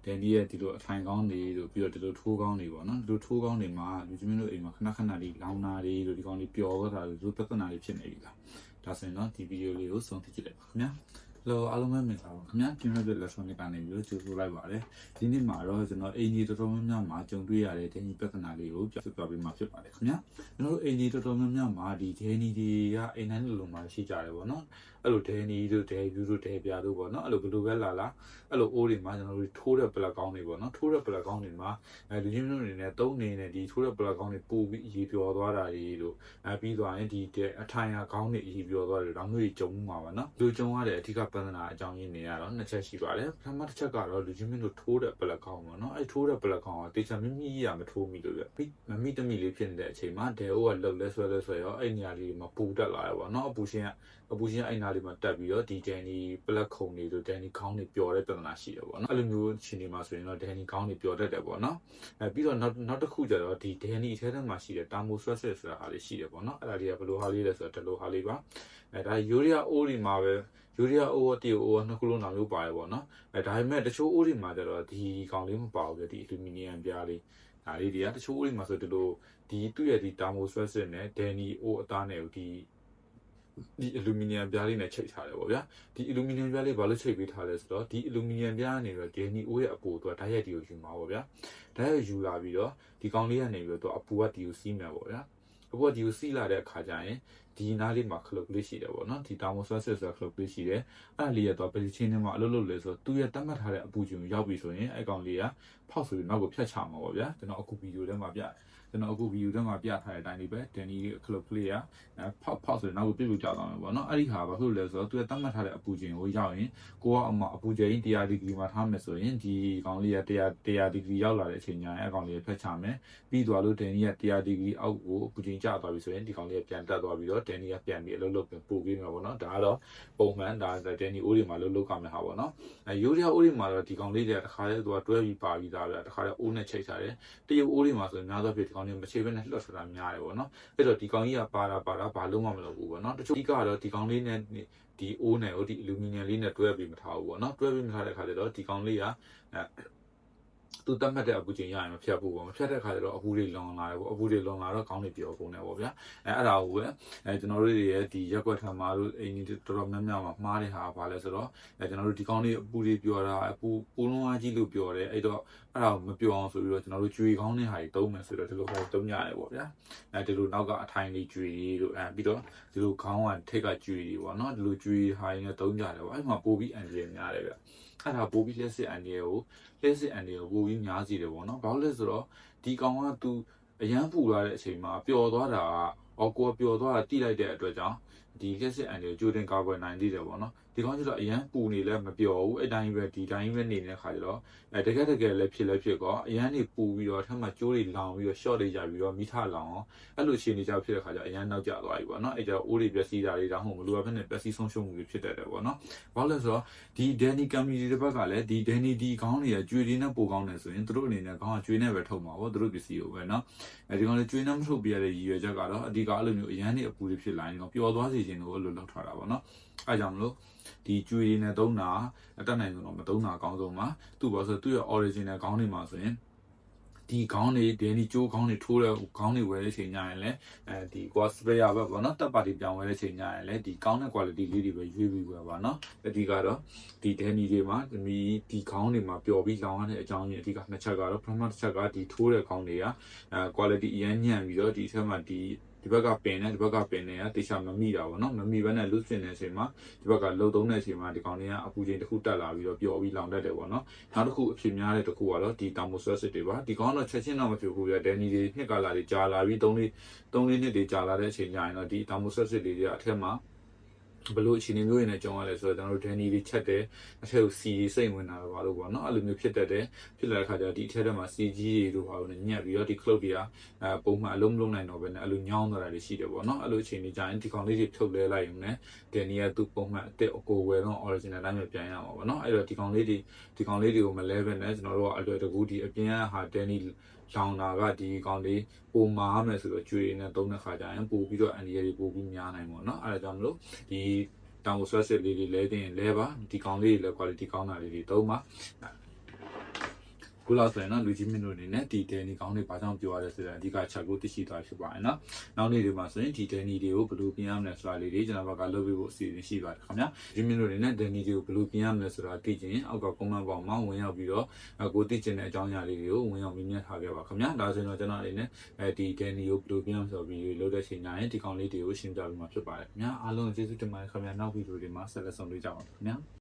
ဒန်ဒီရဲ့ဒီလိုအထိုင်ကောင်းတွေတို့ပြီးတော့ဒီလိုထိုးကောင်းတွေပေါ့နော်ဒီလိုထိုးကောင်းတွေမှာလူချင်းတို့အိမ်မှာခဏလေးလောင်နာတွေတို့ဒီကောင်းလေးပျော်သွားတာတို့ပြဿနာတွေဖြစ်နေပြီလားဒါဆိုရင်တော့ဒီဗီဒီယိုလေးကိုဆုံးဖြတ်ကြည့်လိုက်ပါခင်ဗျာလောအားလုံးပဲမင်္ဂလာပါခင်ဗျာပြင်မဲ့တဲ့ lesson လေးကနေပြီးတော့ကြိုဆိုလိုက်ပါတယ်ဒီနေ့မှာတော့ကျွန်တော်အင်ဂျီတော်တော်များများမှာကြုံတွေ့ရတဲ့ဒန်ဒီပြဿနာလေးကိုပြပြပေးမှာဖြစ်ပါတယ်ခင်ဗျာကျွန်တော်တို့အင်ဂျီတော်တော်များများမှာဒီဒန်ဒီတွေကအိမ်တိုင်းလိုမှာရှိကြတယ်ပေါ့နော်အဲ့လိုဒန်ဒီတို့ဒဲဗျူတို့ဒဲပြာတို့ပေါ့နော်အဲ့လိုဘယ်လိုပဲလာအဲ့လိုအိုးတွေမှာကျွန်တော်တို့ထိုးတဲ့ပလက်ကောင်းတွေပေါ့နော်ထိုးတဲ့ပလက်ကောင်းတွေမှာလူချင်းတို့အနေနဲ့သုံးနေတဲ့ဒီထိုးတဲ့ပလက်ကောင်းတွေပို့ပြီးရေပြော်သွားတာတွေတို့ပြီးသွားရင်ဒီအထိုင်အကောင်းတွေရေပြော်သွားတယ်ဒါမျိုးတွေကြုံမှာပါနော်လူကြုံရတဲ့အဓိကပဿနာအကြောင်းရင်းတွေကတော့နှစ်ချက်ရှိပါတယ်ပထမတစ်ချက်ကတော့လူချင်းတို့ထိုးတဲ့ပလက်ကောင်းပေါ့နော်အဲ့ထိုးတဲ့ပလက်ကောင်းကတေချာမိရမထိုးမိလို့ပြမမိတမိလေးဖြစ်နေတဲ့အချိန်မှာဒဲအိုးကလှုပ်လဲဆွဲရောအဲ့နေရာလေးမှာပူတက်လာတယ်ပေါ့နော်အပူရှင်အဲ့နာလေးမှာတက်ပြီးတော့ဒီဒန်ဒီပလက်ခုံတွေတို့ဒန်ဒီခေါင်းတွေပျော်တဲ့ပြဿနာရှိတယ်ပေါ့နော်အဲ့လိုမျိုးရှင်ဒီမှာဆိုရင်တော့ဒန်ဒီခေါင်းတွေပျော်တတ်တယ်ပေါ့နော်ပြီးတော့နောက်တစ်ခုကျတော့ဒီဒန်ဒီအထဲမှာရှိတဲ့တာမိုဆွဲဆိုတာဟာလေးရှိတယ်ပေါ့နော်အဲ့ဒါလေးကဘယ်လိုဟာလေးလဲဆိုတော့ဒီလိုဟာလေးပါဒါယူရီးယားအိုးဒီမှာပဲယူရီးယားအိုးတီအိုးနှစ်ခုလုံးတောင်မျိုးပါတယ်ပေါ့နော်ဒါပေမဲ့တချို့အိုးဒီမှာကျတော့ဒီကောင်လေးမပါဘူးပြဒီအလူမီနီယမ်ပြားလေးဒါလေးတွေကတချို့အိုးဒီမှာဆိုဒီလိုဒီသူ့ရဲ့ဒီတာမိုဆွဲနဲ့ဒန်ဒီအိုးအသားနဲ့ဒီအလူမီနီယမ်ပြားလေးနဲ့ချိတ်ထားတယ်ပေါ့ဗျာဒီအလူမီနီယမ်ပြားလေးဘာလို့ချိတ်ပေးထားလဲဆိုတော့ဒီအလူမီနီယမ်ပြားကနေတော့ဒန်ဒီအိုးရဲ့အပူတော့ဓာတ်ရိုက်တီကိုယူမှာပေါ့ဗျာဓာတ်ရိုက်ယူလာပြီးတော့ဒီကောင်လေးကနေပြီးတော့အပူကတီကိုစီးမှာပေါ့ဗျာအပူကတီကိုစီးလာတဲ့အခါကျရင်ဒီနားလေးမှာခလုတ်လေးရှိတယ်ပေါ့နော်ဒီတာမိုဆွဲဆိုတာခလုတ်လေးရှိတယ်အဲ့လေးရတော့ပလီချင်းထဲမှာအလုပ်လုပ်လဲဆိုတော့သူရဲ့တတ်မှတ်ထားတဲ့အပူချိန်ကိုရောက်ပြီဆိုရင်အဲ့ကောင်လေးကဖောက်ဆိုပြီးနောက်ကိုဖြတ်ချမှာပေါ့ဗျာကျွန်တော်အခုဗီဒီယိုထဲမှာပြထားတဲ့အတိုင်းလေးပဲဒန်ဒီခလုတ်လေးကဖောက်ဆိုရင်နောက်ကိုပြပြကြသွားမယ်ပေါ့နော်အဲ့ဒီဟာဘာဖြစ်လို့လဲဆိုတော့သူရဲ့တတ်မှတ်ထားတဲ့အပူချိန်ကိုရောက်ရင်ကိုကအမအပူချိန်100ဒီဂရီမှာထားမယ်ဆိုရင်ဒီကောင်လေးက100ဒီဂရီရောက်လာတဲ့အချိန်ကျရင်အဲ့ကောင်လေးဖြတ်ချမယ်ပြီးသွားလို့ဒန်ဒီက100ဒီဂရီအောက်ကိုအပူချိန်ကျသွားပြီဆိုရင်ဒီကောင်လေးကပြန်တက်သွားပြီးတော့ဒန်ဒီကပြန်ပြီးအလုပ်လုပ်ပို့ပေးမှာပေါ့နော်ဒါကတော့ပုံမှန်ဒါဒန်ဒီအိုးတွေမှာလုပ်ကမယ်ဟာပေါ့နော်ယူရီးယားအိုးတွေမှာတော့ဒီကောင်လေးတွေကတစ်ခါလေးသူကတွဲပြီးပါပြီးသားဗျာတစ်ခါလေးအိုးနဲ့ချိတ်ထားတယ်တရုတ်အိုးတွေမှာဆိုရင်များသောအားဖြင့်ဒီကောင်လေးမချိတ်ဘဲနဲ့လှော့ဆိုတာများတယ်ပေါ့နော်အဲ့တော့ဒီကောင်ကြီးကပါတာဘာလို့မှမလုပ်ဘူးပေါ့နော်တချို့ဒီကတော့ဒီကောင်လေးနဲ့ဒီအိုးနဲ့ဟိုဒီအလူမီနီယမ်လေးနဲ့တွဲပြီးမထားဘူးပေါ့နော်တွဲပြီးမထားတဲ့အခါကျတော့ဒီကောင်လေးကသူတတ်မှတ်တဲ့အပူချိန်ရရင်မဖြတ်ဘူးပေါ့မဖြတ်တဲ့ခါကျတော့အပူတွေလွန်လာတယ်ပေါ့အပူတွေလွန်လာတော့ခေါင်းတွေပျော်ကုန်တယ်ပေါ့ဗျာအဲ့ဒါကိုပဲကျွန်တော်တို့ရဲ့ဒီရက်ွက်ထမ်းမာတို့အိမ်ကြီးတော်တော်များများမှာမှားတဲ့ဟာဘာလဲဆိုတော့ကျွန်တော်တို့ဒီခေါင်းတွေအပူတွေပျော်တာအပူလုံးအားကြီးလို့ပျော်တယ်အဲ့တော့အဲ့ဒါကိုမပျော်အောင်ဆိုပြီးတော့ကျွန်တော်တို့ကြွေခေါင်းနဲ့ဟာတွေတုံးမယ်ဆိုတော့ဒီလိုဟာတွေတုံးရတယ်ပေါ့ဗျာဒီလိုနောက်ကအထိုင်လေးကြွေတို့ပြီးတော့ဒီလိုခေါင်းကထိတ်ကကြွေတွေပေါ့နော်ဒီလိုကြွေဟာတွေနဲ့တုံးကြတယ်ပေါ့အဲ့မှာပို့ပြီးအန်ဂျီများတယ်ဗျအဲ့ဒါပို့ပြီးလက်စစ်အန်ဂျီကိုပို့ပြီးများစီတယ်ပေါ့နော်ဘာလို့လဲဆိုတော့ဒီကောင်ကသူအရန်ပူလာတဲ့အချိန်မှာပျော်သွားတာကိုပျော်သွားတာတိလိုက်တဲ့အတွက်ကြောင့်ဒီလက်စစ်အန်ဂျီကိုကြိုတင်ကာကွယ်နိုင်သေးတယ်ပေါ့နော်ဒီကောင်ကျတော့အရန်ပူနေလဲမပျော်ဘူးအဲ့တိုင်းပဲဒီတိုင်းပဲနေတဲ့ခါကျတော့တကယ်လည်းဖြစ်ကောအရန်နေပူပြီးတော့ထပ်မှကျိုးတွေလောင်ပြီးတော့ short တွေကြပြီးတော့မိထလောင်အောင်အဲ့လိုရှင်နေကြဖြစ်တဲ့ခါကျအရန်နောက်ကျသွားပြီပေါ့နော်အဲ့ကျတော့အိုးတွေပျက်စီးတာတွေတောင်မလို့ဘဲနဲ့ပျက်စီးဆုံးရှုံးမှုတွေဖြစ်တတ်တယ်ပေါ့နော်ဘာလို့လဲဆိုတော့ဒီဒန်နီ community တွေဘက်ကလည်းဒီဒန်နီဒီခေါင်းတွေကကျွေတွေနဲ့ပိုကောင်းတယ်ဆိုရင်သူတို့အနေနဲ့ခေါင်းကကျွေနဲ့ပဲထုတ်မှာပေါ့သူတို့ပစ္စည်းကိုပဲနော်ဒီကောင်လည်းကျွေနဲ့မထုတ်ပြရတဲ့ရည်ရွယ်ချက်ကတော့အဓိကအဲ့လိုမျိုးအရန်နေအပူတွေဖြစ်လာရင်တော့ပျော်သွားစေခြင်းလို့အဲ့လိုလောက်ထားတာပေါ့နော်အဲ့ကြောင့်မလို့ဒီကျွေတွေနဲ့သုံးတာအတက်နိုင်ဆုံးတော့မသုံးတာအကောင်းဆုံးပါသူ့ဘာဆိုသူ့ရဲ့ original ခေါင်းတွေမှာဆိုရင်ဒီခေါင်းတွေဒန်ဒီကျိုးခေါင်းတွေထိုးတဲ့ခေါင်းတွေဝယ်တဲ့ချိန်ညရင်လည်းဒီကွာစပယ်ယာပဲပေါ့နော်တပ်ပါတီပြောင်းဝယ်တဲ့ချိန်ညရင်လည်းဒီကောင်းတဲ့ quality လေးတွေပဲရွေးပြီးဝယ်ပါနော်အဓိကတော့ဒီဒန်ဒီတွေမှာဒီခေါင်းတွေမှာပျော်ပြီးလောင်ရတဲ့အကြောင်းရင်းအဓိကနှစ်ချက်ကတော့ပထမတစ်ချက်ကဒီထိုးတဲ့ခေါင်းတွေကquality အရင်ညံ့ပြီးတော့ဒီအထက်မှာဒီဘက်ကပင်နဲ့တေချာမမိတာပေါ့နော်မမိဘဲနဲ့ loose ဖြစ်နေတဲ့အချိန်မှာဒီဘက်ကလှုပ်သုံးတဲ့အချိန်မှာဒီကောင်လေးကအပူချိန်တစ်ခုတက်လာပြီးတော့ပျော်ပြီးလောင်တတ်တယ်ပေါ့နော်နောက်တစ်ခုအဖြစ်များတဲ့တစ်ခုကတော့ဒီတာမိုဆွဲစစ်တွေပါဒီကောင်တော့ချက်ချင်းတော့မဖြစ်ဘူးပြဒန်နီတွေနှစ်ကာလာတွေကြာလာပြီး3 4နှစ်တွေကြာလာတဲ့အချိန်ကျရင်တော့ဒီတာမိုဆွဲစစ်တွေကအထက်မှာဘလို့အခြေအနေမျိုးတွေနဲ့ကြုံရလဲဆိုတော့ကျွန်တော်တို့ဒန်နီတွေချက်တယ်အထက်ကိုစီစိတ်ဝင်တာပါလို့ပေါ့နော်အဲ့လိုမျိုးဖြစ်တတ်တယ်ဖြစ်လာတဲ့ခါကျတော့ဒီအထက်ထဲမှာစီကြီးတွေတို့ဟာလို့ညက်ပြီးတော့ဒီ cloud တွေကပုံမှန်အလုံးမလုံးနိုင်တော့ဘဲနဲ့အဲ့လိုညောင်းသွားတာတွေရှိတယ်ပေါ့နော်အဲ့လိုအခြေအနေကြရင်ဒီကောင်လေးတွေဖြုတ်လဲလိုက်ရင်လည်းဒန်နီကသူ့ပုံမှန်အစ်အကိုဝယ်တော့ original တိုင်းပဲပြန်ရမှာပေါ့နော်အဲ့တော့ဒီကောင်လေးတွေကိုမလဲဘဲနဲ့ကျွန်တော်တို့ကအလွယ်တကူဒီအပြင်ဟာဒန်နီလောင်တာကဒီကောင်လေးပုံမားမယ်ဆိုတော့ကျွေနဲ့သုံးတဲ့ခါကျရင်ပို့ပြီးတော့အန်ဒီရီပို့ပြီးများနိုင်ပေါ့နော်အဲ့ဒါကြောင့်မလို့ဒီတောင်ကိုဆွဲစစ်လေးတွေလဲတင်လဲပါဒီကောင်လေးတွေလည်း quality ကောင်းတာလေးတွေသုံးပါ ခုလောက်ဆိုရင်တော့လူကြီးမင်းတို့အနေနဲ့ဒီဒဲနီကောင်းတွေဘာကြောင့်ပြောရလဲဆိုတော့အဓိကချက်ကိုသိရှိသွားဖြစ်ပါတယ်နော်နောက်နေ့တွေမှာဆိုရင်ဒီဒဲနီတွေကိုဘယ်လိုပြင်ရမလဲဆိုတာလေးတွေကျွန်တော်ဘက်ကလုပ်ပေးဖို့အစီအစဉ်ရှိပါတယ်ခင်ဗျာလူကြီးမင်းတို့အနေနဲ့ဒဲနီတွေကိုဘယ်လိုပြင်ရမလဲဆိုတာသိချင်ရင်အောက်က comment box မှာဝင်ရောက်ပြီးတော့ကိုသိချင်တဲ့အကြောင်းအရာလေးတွေကိုဝင်ရောက်မြင်မြတ်ထားခဲ့ပါခင်ဗျာဒါဆိုရင်တော့ကျွန်တော်အနေနဲ့ဒီဒဲနီကိုဘယ်လိုပြင်ရမလဲဆိုပြီးလုပ်တဲ့ချိန်တိုင်းဒီကောင်လေးတွေကိုရှင်းပြပေးမှာဖြစ်ပါတယ်ခင်ဗျာအားလုံးကျေးဇူးတင်ပါတယ်ခင်ဗျာနောက်ဗီဒီယိုတွေမှာဆက်လက်ဆောင်တွေ့ကြပါမယ်ခင်ဗျာ